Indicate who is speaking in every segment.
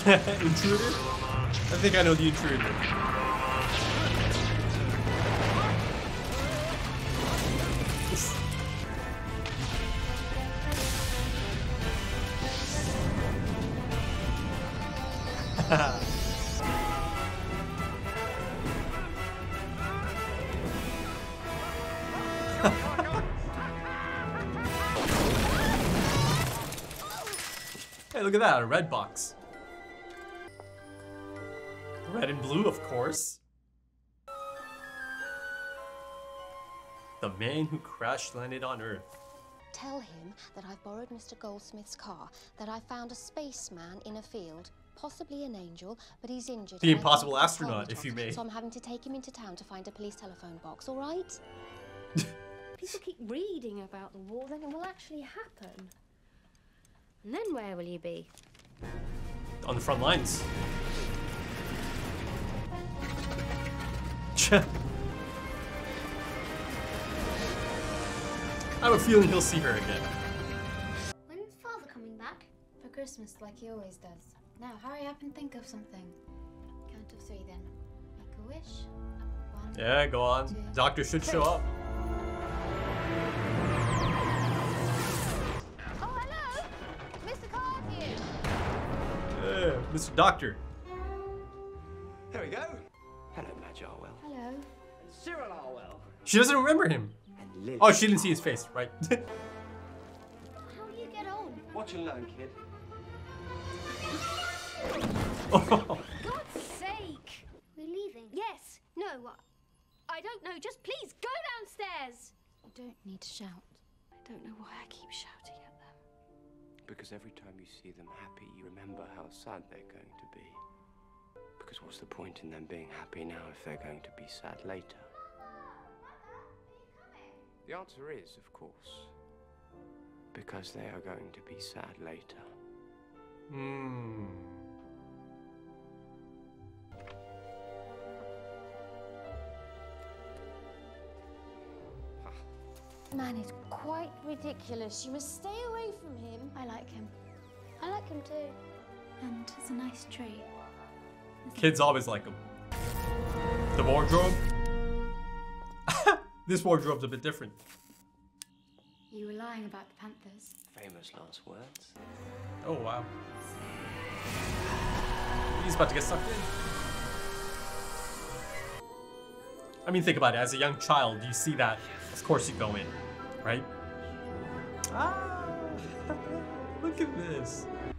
Speaker 1: Intruder? I think I know the intruder. Hey, look at that, a red box. Red and blue, of course. The man who crash landed on Earth.
Speaker 2: Tell him that I've borrowed Mr. Goldsmith's car, that I found a spaceman in a field, possibly an angel, but he's injured.
Speaker 1: The impossible astronaut, if you may.
Speaker 2: So I'm having to take him into town to find a police telephone box, all right?
Speaker 3: People keep reading about the war, then it will actually happen. And then where will you be?
Speaker 1: On the front lines. I have a feeling he'll see her again.
Speaker 4: When's Father coming back? For Christmas, like he always does. Now, hurry up and think of something. Count of 3 then. Make a wish. 1.
Speaker 1: Yeah, go on.
Speaker 4: 2,
Speaker 1: Doctor should show up.
Speaker 2: Oh, hello! Mr. Card here!
Speaker 1: Yeah, Mr. Doctor.
Speaker 5: There we go. Hello, Madge Arwell.
Speaker 4: Hello.
Speaker 5: And Cyril Arwell.
Speaker 1: She doesn't remember him.
Speaker 5: And Lily.
Speaker 1: Oh, she didn't see his face, right?
Speaker 4: How do you get on?
Speaker 5: Watch and learn, kid.
Speaker 1: Oh.
Speaker 3: God's sake!
Speaker 4: We're leaving.
Speaker 3: Yes. No. I don't know. Just please go downstairs.
Speaker 4: You don't need to shout.
Speaker 3: I don't know why I keep shouting at them.
Speaker 5: Because every time you see them happy, you remember how sad they're going to be. Because what's the point in them being happy now if they're going to be sad later? The answer is, of course, because they are going to be sad later.
Speaker 1: Hmm.
Speaker 2: Man is quite ridiculous. You must stay away from him.
Speaker 4: I like him. I like him too. And it's a nice tree.
Speaker 1: Kids always like him. The wardrobe? This wardrobe's a bit different.
Speaker 4: You were lying about the Panthers.
Speaker 5: Famous last words.
Speaker 1: Oh, wow. He's about to get sucked in. I mean, think about it. As a young child, you see that. Of course you go in, right? Ah, look at this.
Speaker 2: I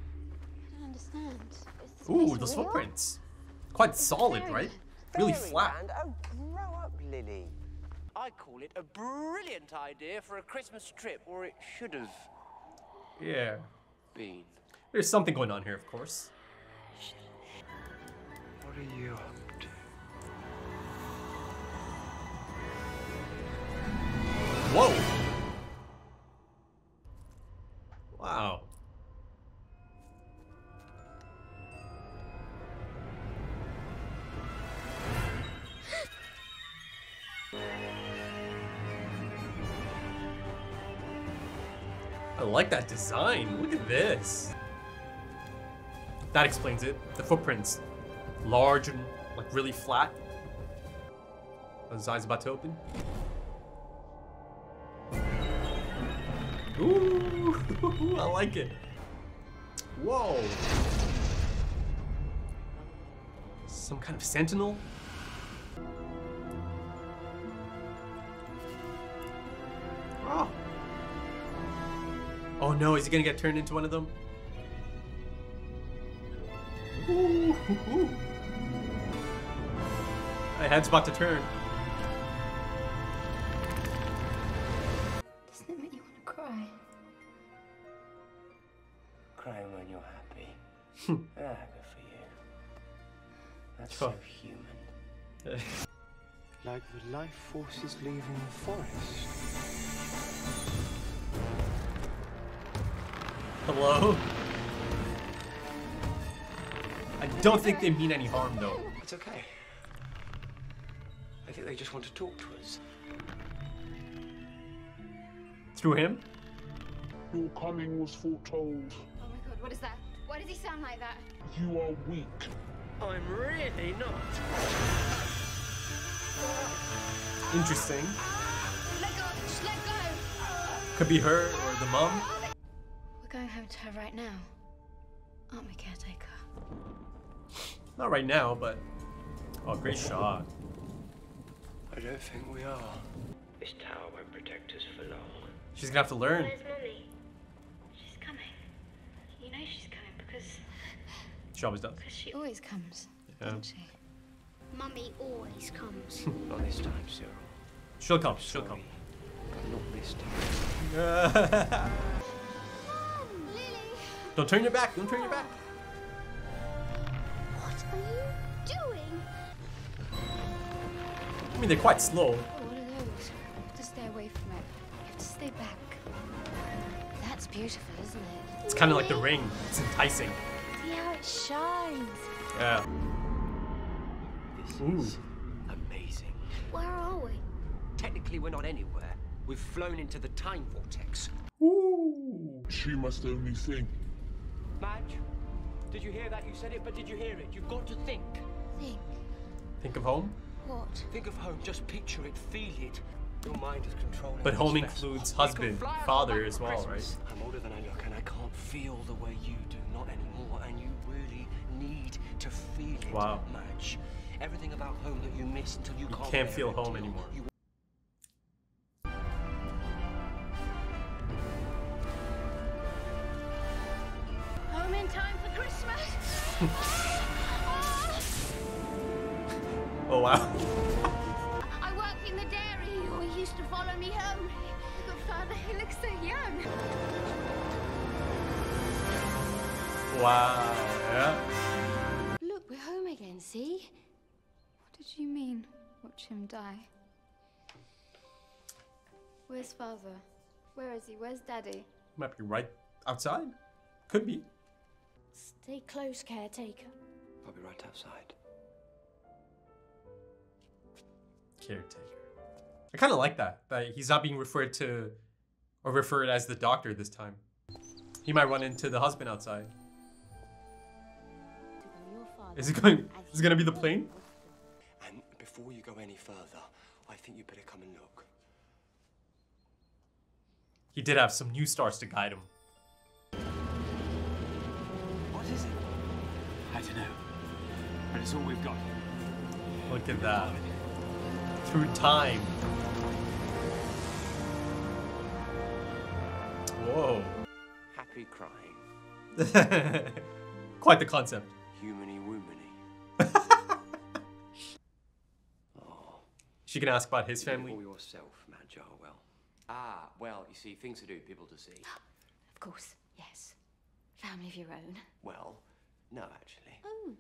Speaker 2: don't understand. Is this
Speaker 1: Ooh,
Speaker 2: place
Speaker 1: those
Speaker 2: real?
Speaker 1: footprints. Quite solid, right? Really flat.
Speaker 5: Fairyland? Oh, grow up, Lily. I call it a brilliant idea for a Christmas trip, or it should have
Speaker 1: Yeah.
Speaker 5: been.
Speaker 1: There's something going on here, of course.
Speaker 5: What are you up to?
Speaker 1: Whoa! Wow. I like that design. Look at this. That explains it. The footprints. Large and like really flat. His eyes about to open. Ooh, I like it. Whoa. Some kind of sentinel? Oh. Oh no, is he gonna get turned into one of them? Ooh. My head's about to turn.
Speaker 4: Doesn't it make you want to cry?
Speaker 5: Crying when you're happy. Good for you. That's
Speaker 1: Oh.
Speaker 5: so human. Like the life forces leaving the forest.
Speaker 1: Hello? I don't think they mean any harm though.
Speaker 5: It's okay. I think they just want to talk to us.
Speaker 1: Through him?
Speaker 6: Your coming was foretold.
Speaker 3: Oh my God! What is that?
Speaker 4: Why does he sound like that?
Speaker 6: You are weak.
Speaker 5: I'm really not.
Speaker 1: Interesting.
Speaker 4: Let go. Just let go.
Speaker 1: Could be her or the mom.
Speaker 4: We're going home to her right now, aren't we, caretaker?
Speaker 1: Not right now, but oh, great shot.
Speaker 5: I don't think we are. This tower won't protect us for long.
Speaker 1: She's gonna have to learn.
Speaker 4: Where's Mummy? She's coming. You know she's coming because
Speaker 1: She always does.
Speaker 4: she always comes,
Speaker 1: Yeah.
Speaker 4: doesn't she? Mummy always comes.
Speaker 5: Not this time, Cyril.
Speaker 1: She'll come. She'll come.
Speaker 5: Sorry, but not this time.
Speaker 4: Lily!
Speaker 1: Don't turn your back. Don't turn your back.
Speaker 4: What are you doing?
Speaker 1: I mean, they're quite slow.
Speaker 4: Oh, what are those? You have to stay away from it. You have to stay back. That's beautiful, isn't it?
Speaker 1: It's kind of like the ring. It's enticing.
Speaker 4: See how it shines.
Speaker 1: Yeah.
Speaker 5: This
Speaker 1: Ooh.
Speaker 5: is amazing.
Speaker 4: Where are we?
Speaker 7: Technically, we're not anywhere. We've flown into the time vortex.
Speaker 1: Ooh.
Speaker 6: She must only think.
Speaker 7: Madge, did you hear that? You said it, but did you hear it? You've got to think.
Speaker 4: Think.
Speaker 1: Think of home.
Speaker 4: What?
Speaker 7: Think of home. Just picture it. Feel it. Your mind is controlling.
Speaker 1: But home
Speaker 7: this vessel.
Speaker 1: includes
Speaker 7: You can
Speaker 1: husband,
Speaker 7: fly us
Speaker 1: father
Speaker 7: back
Speaker 1: as
Speaker 7: for
Speaker 1: well,
Speaker 7: Christmas.
Speaker 1: right?
Speaker 5: I'm older than I look and I can't feel the way you do. Not anymore. And you really need to feel it,
Speaker 1: Wow.
Speaker 5: Madge. Everything about home that you miss until you can't
Speaker 1: can't
Speaker 5: bear
Speaker 1: feel
Speaker 5: it
Speaker 1: home
Speaker 5: till
Speaker 1: anymore.
Speaker 5: you
Speaker 4: Home in time for Christmas.
Speaker 1: Oh wow.
Speaker 4: I work in the dairy. He always used to follow me home. Look at Father, he looks so young.
Speaker 1: Wow. Yeah.
Speaker 4: Look, we're home again, see? What did you mean, watch him die? Where's Father? Where is he? Where's Daddy?
Speaker 1: Might be right outside. Could be.
Speaker 4: Stay close, caretaker.
Speaker 5: I'll be right outside.
Speaker 1: Caretaker. I kind of like that. That he's not being referred to or referred as the doctor this time. He might run into the husband outside. Is it going? Is it gonna be the plane?
Speaker 5: And before you go any further, I think you better come and look.
Speaker 1: He did have some new stars to guide him.
Speaker 7: What is it? I don't know. But it's all we've got.
Speaker 1: Look at that. Through time. Whoa.
Speaker 5: Happy crying.
Speaker 1: Quite the concept.
Speaker 5: Humany woomany. Oh.
Speaker 1: She can ask about his family.
Speaker 5: For yourself, Madge Arwell. Ah, well, you see, things to do, people to see.
Speaker 4: Of course, yes. Family of your own.
Speaker 5: Well, no, actually.
Speaker 4: Oh,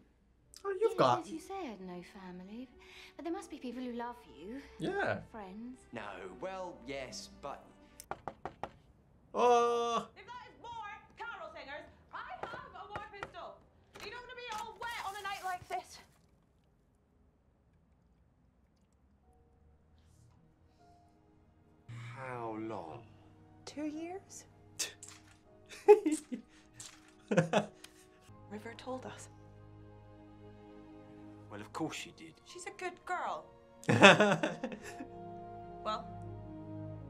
Speaker 1: Oh, you've got.
Speaker 4: as you said, no family. But there must be people who love you.
Speaker 1: Yeah.
Speaker 4: Friends.
Speaker 5: No, well, yes, but
Speaker 1: Oh.
Speaker 8: If that is more carol singers, I have a war pistol. You don't want to be all wet on a night like this.
Speaker 5: how long?
Speaker 8: 2 years? River told us.
Speaker 5: Well, of course she did.
Speaker 8: She's a good girl. Well,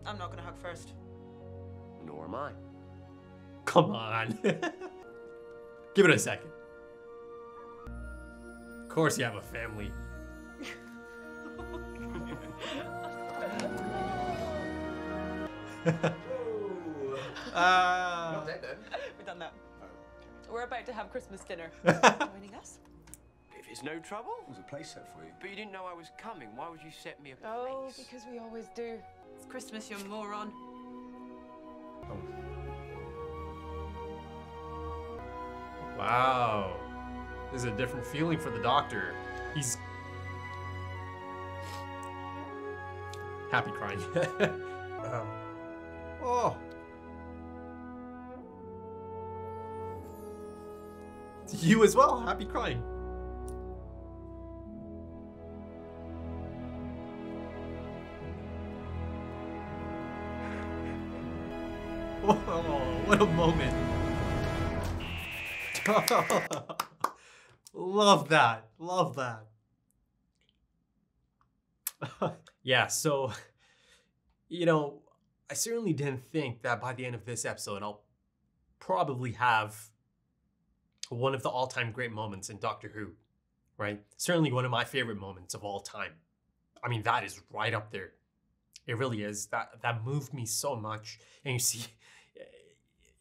Speaker 8: I'm not gonna hug first.
Speaker 5: Nor am I.
Speaker 1: Come on. Give it a second. Of course you have a family.
Speaker 8: We've done that. We're about to have Christmas dinner. Joining us?
Speaker 5: If it's no trouble.
Speaker 6: There's a place set for you.
Speaker 5: But you didn't know I was coming. Why would you set me a place?
Speaker 8: Oh, because we always do. It's Christmas, you moron.
Speaker 1: Wow. This is a different feeling for the doctor. He's happy crying. Oh. You as well, happy crying. Oh, what a moment. Love that. Love that. Yeah, so, you know, I certainly didn't think that by the end of this episode, I'll probably have one of the all-time great moments in Doctor Who, right? Certainly one of my favorite moments of all time. I mean, that is right up there. It really is. That moved me so much. And you see,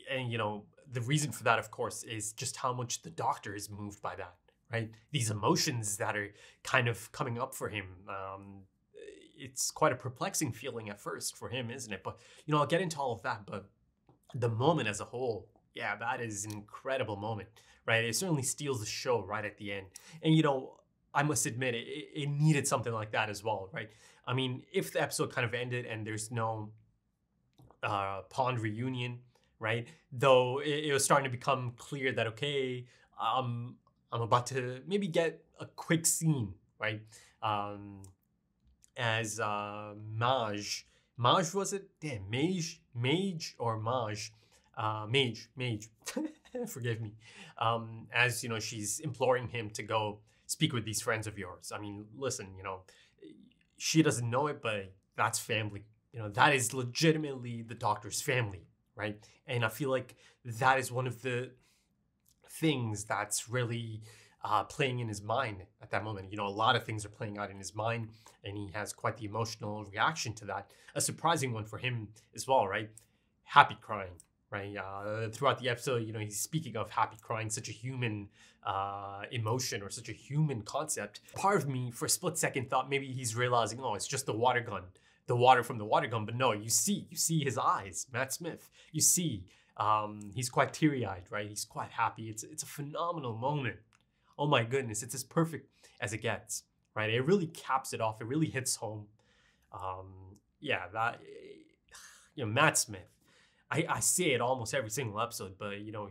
Speaker 1: and you know, the reason for that, of course, is just how much the Doctor is moved by that, right? These emotions that are kind of coming up for him. It's quite a perplexing feeling at first for him, isn't it? But, you know, I'll get into all of that. But the moment as a whole, yeah, that is an incredible moment, right? It certainly steals the show right at the end. And, you know, I must admit, it needed something like that as well, right? I mean, if the episode kind of ended and there's no pond reunion, right? Though it was starting to become clear that, okay, I'm about to maybe get a quick scene, right? As Maj was it? Damn, Mage or Maj? Mage. Forgive me. As, you know, she's imploring him to go speak with these friends of yours. I mean, listen, you know, she doesn't know it, but that's family. You know, that is legitimately the Doctor's family, right? And I feel like that is one of the things that's really playing in his mind at that moment. You know, a lot of things are playing out in his mind, and he has quite the emotional reaction to that. A surprising one for him as well, right? Happy crying, right? Throughout the episode, you know, he's speaking of happy crying, such a human emotion or such a human concept. Part of me, for a split second, thought maybe he's realizing, oh, it's just the water gun, the water from the water gun. But no, you see his eyes, Matt Smith. You see, he's quite teary-eyed, right? He's quite happy. It's a phenomenal moment. Oh my goodness, it's as perfect as it gets, right? It really caps it off. It really hits home. Yeah, that, you know, Matt Smith. I say it almost every single episode, but, you know,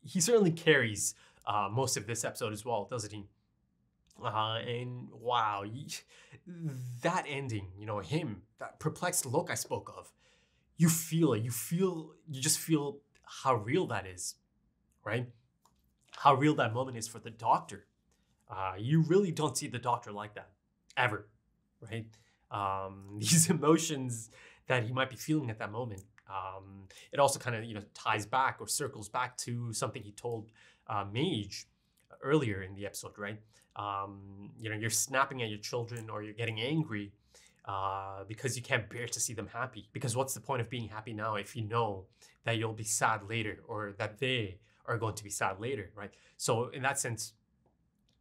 Speaker 1: he certainly carries most of this episode as well, doesn't he? And wow, that ending, you know, him, that perplexed look I spoke of, you feel it. You just feel how real that is, right? How real that moment is for the Doctor. You really don't see the Doctor like that, ever, right? These emotions that he might be feeling at that moment. It also kind of, you know, ties back or circles back to something he told Mage earlier in the episode, right? You know, you're snapping at your children or you're getting angry because you can't bear to see them happy. Because what's the point of being happy now if you know that you'll be sad later or that they are going to be sad later, right? So in that sense,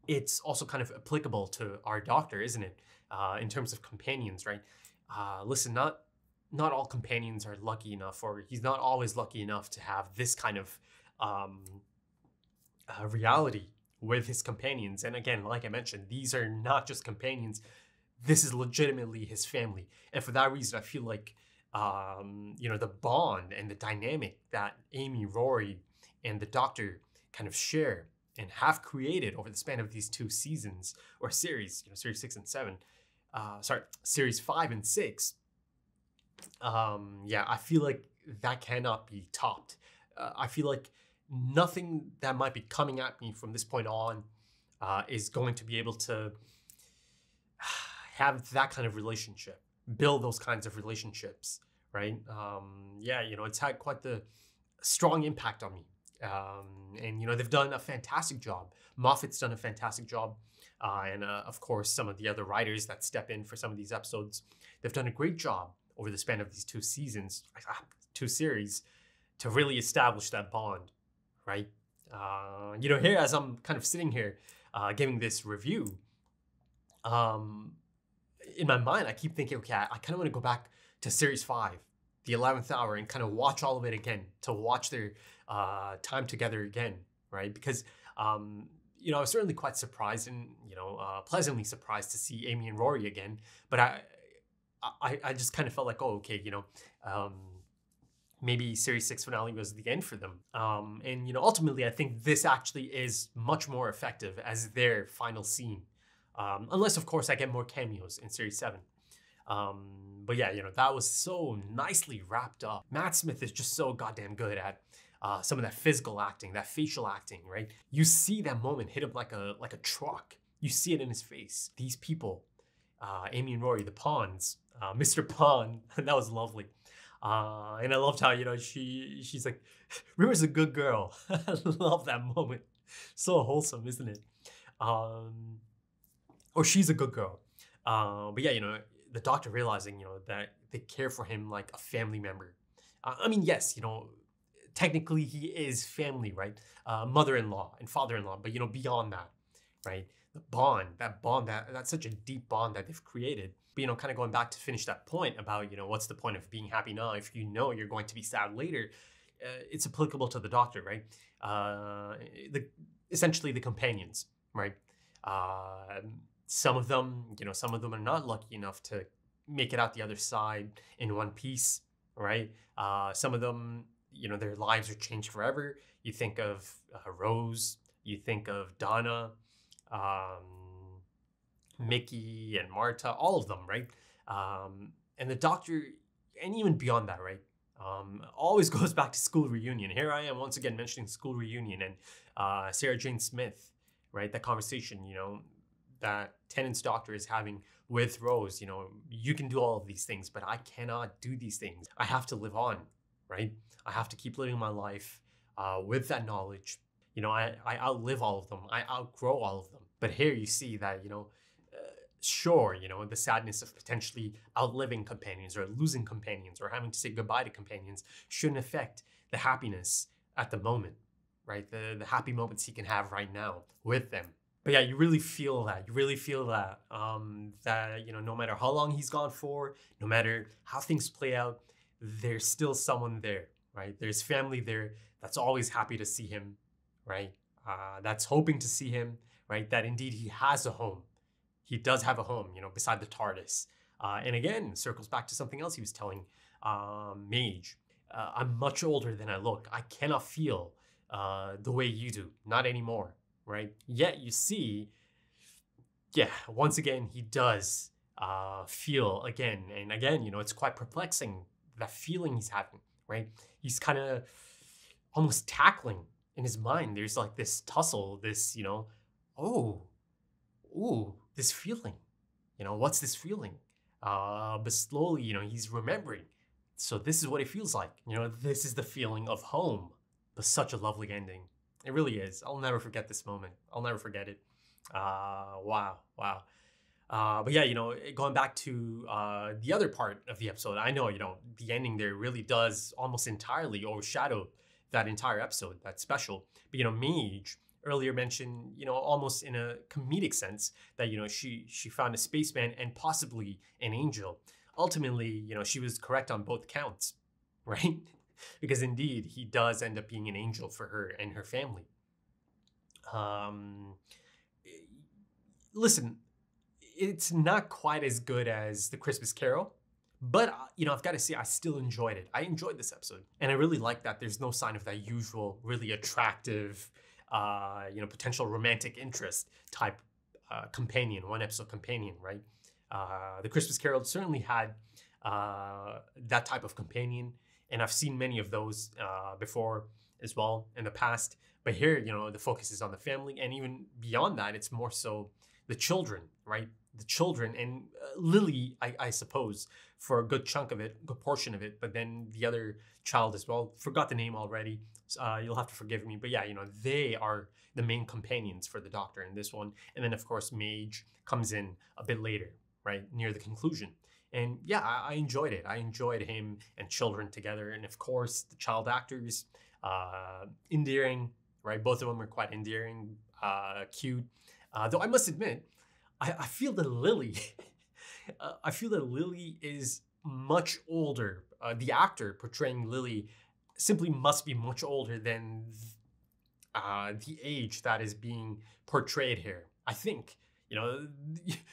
Speaker 1: it's also kind of applicable to our Doctor, isn't it? In terms of companions, right? Listen, not all companions are lucky enough, or he's not always lucky enough to have this kind of reality with his companions. And again, like I mentioned, these are not just companions. This is legitimately his family. And for that reason, I feel like, you know, the bond and the dynamic that Amy, Rory, and the Doctor kind of share and have created over the span of these 2 seasons or series, you know, series 6 and 7, series 5 and 6. Yeah, I feel like that cannot be topped. I feel like nothing that might be coming at me from this point on is going to be able to have that kind of relationship, build those kinds of relationships, right? Yeah, you know, it's had quite the strong impact on me. And, you know, they've done a fantastic job. Moffat's done a fantastic job. And of course, some of the other writers that step in for some of these episodes, they've done a great job over the span of these 2 seasons, 2 series, to really establish that bond, right? You know, here as I'm kind of sitting here giving this review, in my mind, I keep thinking, okay, I kind of want to go back to series 5, the 11th hour, and kind of watch all of it again, to watch their time together again, right? Because, you know, I was certainly quite surprised and, you know, pleasantly surprised to see Amy and Rory again, but I just kind of felt like, oh, okay, you know, maybe series 6 finale was the end for them. And, you know, ultimately, I think this actually is much more effective as their final scene. Unless, of course, I get more cameos in series 7. But yeah, you know, that was so nicely wrapped up. Matt Smith is just so goddamn good at some of that physical acting, that facial acting, right? You see that moment hit him like a truck. You see it in his face. These people, Amy and Rory, the Pawns, Mr. Pawn, that was lovely. And I loved how, she's like, River's a good girl. I love that moment. So wholesome, isn't it? Or she's a good girl. But yeah, the doctor realizing, that they care for him like a family member. I mean, yes, technically he is family, right? Mother-in-law and father-in-law, but beyond that, right? The bond, that's such a deep bond that they've created. But kind of going back to finish that point about, what's the point of being happy now if you're going to be sad later? It's applicable to the doctor, right? Essentially the companions, right? Some of them are not lucky enough to make it out the other side in one piece, right? Some of them, their lives are changed forever. You think of Rose, you think of Donna, Mickey and Marta, all of them, right? And the doctor, and even beyond that, right? Always goes back to school reunion. Here I am once again mentioning school reunion and Sarah Jane Smith, right? That conversation, that Tennant's doctor is having with Rose. You can do all of these things, but I cannot do these things. I have to live on, right? I have to keep living my life with that knowledge. I outlive all of them. I outgrow all of them. But here you see that, sure, the sadness of potentially outliving companions or losing companions or having to say goodbye to companions shouldn't affect the happiness at the moment, right? The happy moments he can have right now with them. But yeah, you really feel that. You really feel that, that, no matter how long he's gone for, no matter how things play out, there's still someone there, right? There's family there that's always happy to see him, right? That's hoping to see him, right? That indeed he has a home. He does have a home, beside the TARDIS. And again, circles back to something else he was telling Mage. I'm much older than I look. I cannot feel the way you do. Not anymore, right? Yet you see, yeah, once again, he does feel again and again. It's quite perplexing, that feeling he's having, right? He's kind of almost tackling in his mind. There's like this tussle, this, this feeling, what's this feeling? But slowly, he's remembering. So this is what it feels like. This is the feeling of home. But such a lovely ending. It really is. I'll never forget this moment. I'll never forget it. Wow. But yeah, going back to the other part of the episode, I know, the ending there really does almost entirely overshadow that entire episode, that special. But, Mage earlier mentioned, almost in a comedic sense that, she found a spaceman and possibly an angel. Ultimately, she was correct on both counts, right? Because indeed, he does end up being an angel for her and her family. Listen, it's not quite as good as The Christmas Carol, but, I've got to say, I still enjoyed it. I enjoyed this episode. And I really like that there's no sign of that usual, really attractive, potential romantic interest type companion, one episode companion, right? The Christmas Carol certainly had that type of companion, and I've seen many of those before as well in the past. But here, the focus is on the family, and even beyond that, it's more so the children, right? The children and Lily, I suppose, for a good chunk of it, good portion of it, but then the other child as well. Forgot the name already. You'll have to forgive me. But yeah, they are the main companions for the Doctor in this one. And then, of course, Mage comes in a bit later, right, near the conclusion. And yeah, I enjoyed it. I enjoyed him and children together. And of course, the child actors, endearing, right? Both of them are quite endearing, cute. Though I must admit, I feel that Lily, is much older. The actor portraying Lily simply must be much older than the age that is being portrayed here. I think,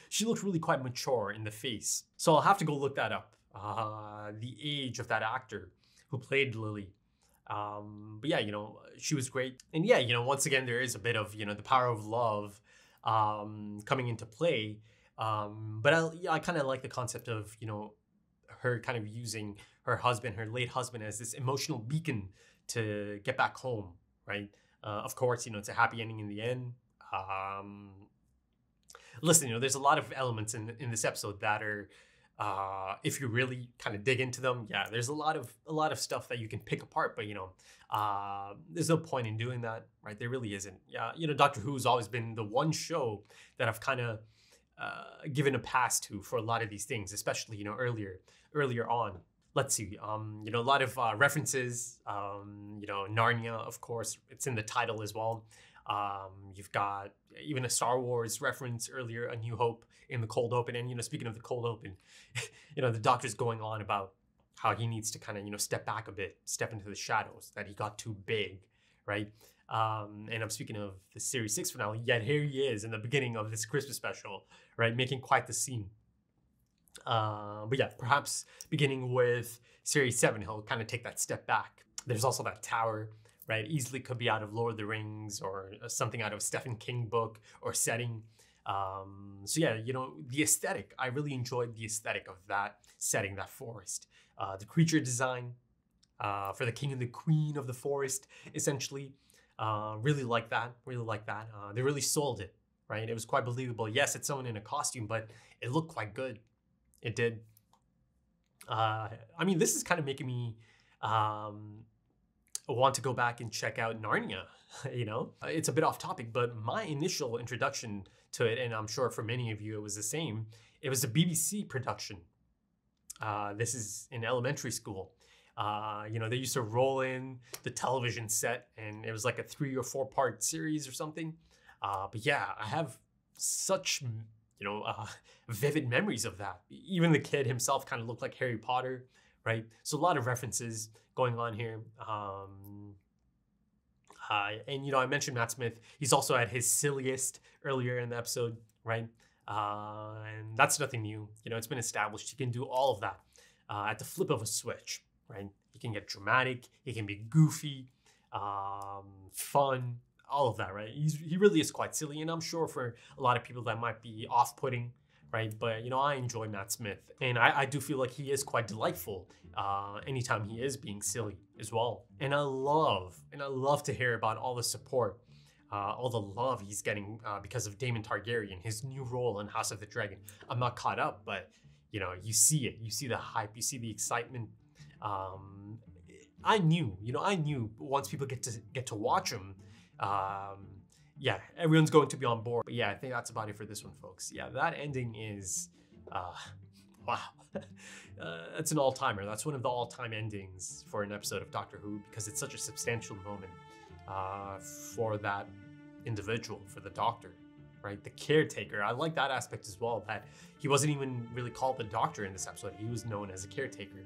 Speaker 1: she looks really quite mature in the face. So I'll have to go look that up. The age of that actor who played Lily. But yeah, she was great. And yeah, once again, there is a bit of, the power of love coming into play. But I kind of like the concept of, her kind of using her husband, her late husband, as this emotional beacon to get back home, right? Of course, you know, it's a happy ending in the end. Listen, you know, there's a lot of elements in this episode that are, if you really kind of dig into them, yeah, there's a lot of stuff that you can pick apart. But you know, there's no point in doing that, right? There really isn't. Yeah, you know, Doctor Who's always been the one show that I've kind of given a pass to for a lot of these things, especially, you know, earlier on. Let's see, you know, a lot of references, you know, Narnia, of course, it's in the title as well. You've got even a Star Wars reference earlier, A New Hope, in the cold open. And, you know, speaking of the cold open, you know, the Doctor's going on about how he needs to kind of, you know, step back a bit, step into the shadows, that he got too big, right? And I'm speaking of the Series 6 finale, yet here he is in the beginning of this Christmas special, right? Making quite the scene. But yeah, perhaps beginning with Series 7, he'll kind of take that step back. There's also that tower, right? Easily could be out of Lord of the Rings or something out of a Stephen King book or setting. So yeah, you know, the aesthetic, I really enjoyed the aesthetic of that setting, that forest. The creature design for the king and the queen of the forest, essentially. Really like that, they really sold it, right? It was quite believable. Yes, it's someone in a costume, but it looked quite good. It did. I mean, this is kind of making me want to go back and check out Narnia, you know? It's a bit off topic, but my initial introduction to it, and I'm sure for many of you it was the same, it was a BBC production. This is in elementary school. You know, they used to roll in the television set, and it was like a 3 or 4 part series or something. But yeah, I have such, you know, vivid memories of that. Even the kid himself kind of looked like Harry Potter, right? So a lot of references going on here. And, you know, I mentioned Matt Smith. He's also at his silliest earlier in the episode, right? And that's nothing new. You know, it's been established. He can do all of that at the flip of a switch, right? He can get dramatic. He can be goofy, fun, all of that, right? He really is quite silly. And I'm sure for a lot of people that might be off-putting, right? But, you know, I enjoy Matt Smith. And I do feel like he is quite delightful anytime he is being silly as well. And I love to hear about all the support, all the love he's getting because of Daemon Targaryen, his new role in House of the Dragon. I'm not caught up, but, you know, you see it. You see the hype. You see the excitement. I knew once people get to watch him, yeah, everyone's going to be on board. But yeah, I think that's about it for this one, folks. Yeah, that ending is, wow. That's an all-timer. That's one of the all-time endings for an episode of Doctor Who because it's such a substantial moment for that individual, for the Doctor, right? The caretaker. I like that aspect as well, that he wasn't even really called the Doctor in this episode. He was known as a caretaker.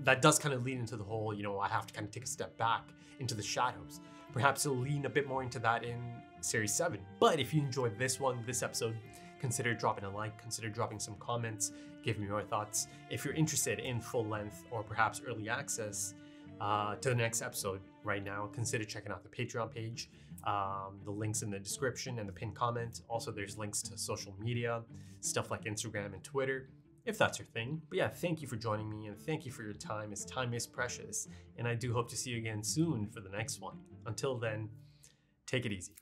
Speaker 1: That does kind of lead into the whole, you know, I have to kind of take a step back into the shadows. Perhaps it'll lean a bit more into that in Series 7. But if you enjoyed this episode, consider dropping a like, consider dropping some comments, give me your thoughts. If you're interested in full length or perhaps early access to the next episode right now, consider checking out the Patreon page. The link's in the description and the pinned comment. Also, there's links to social media, stuff like Instagram and Twitter, if that's your thing. But yeah, thank you for joining me and thank you for your time, as time is precious. And I do hope to see you again soon for the next one. Until then, take it easy.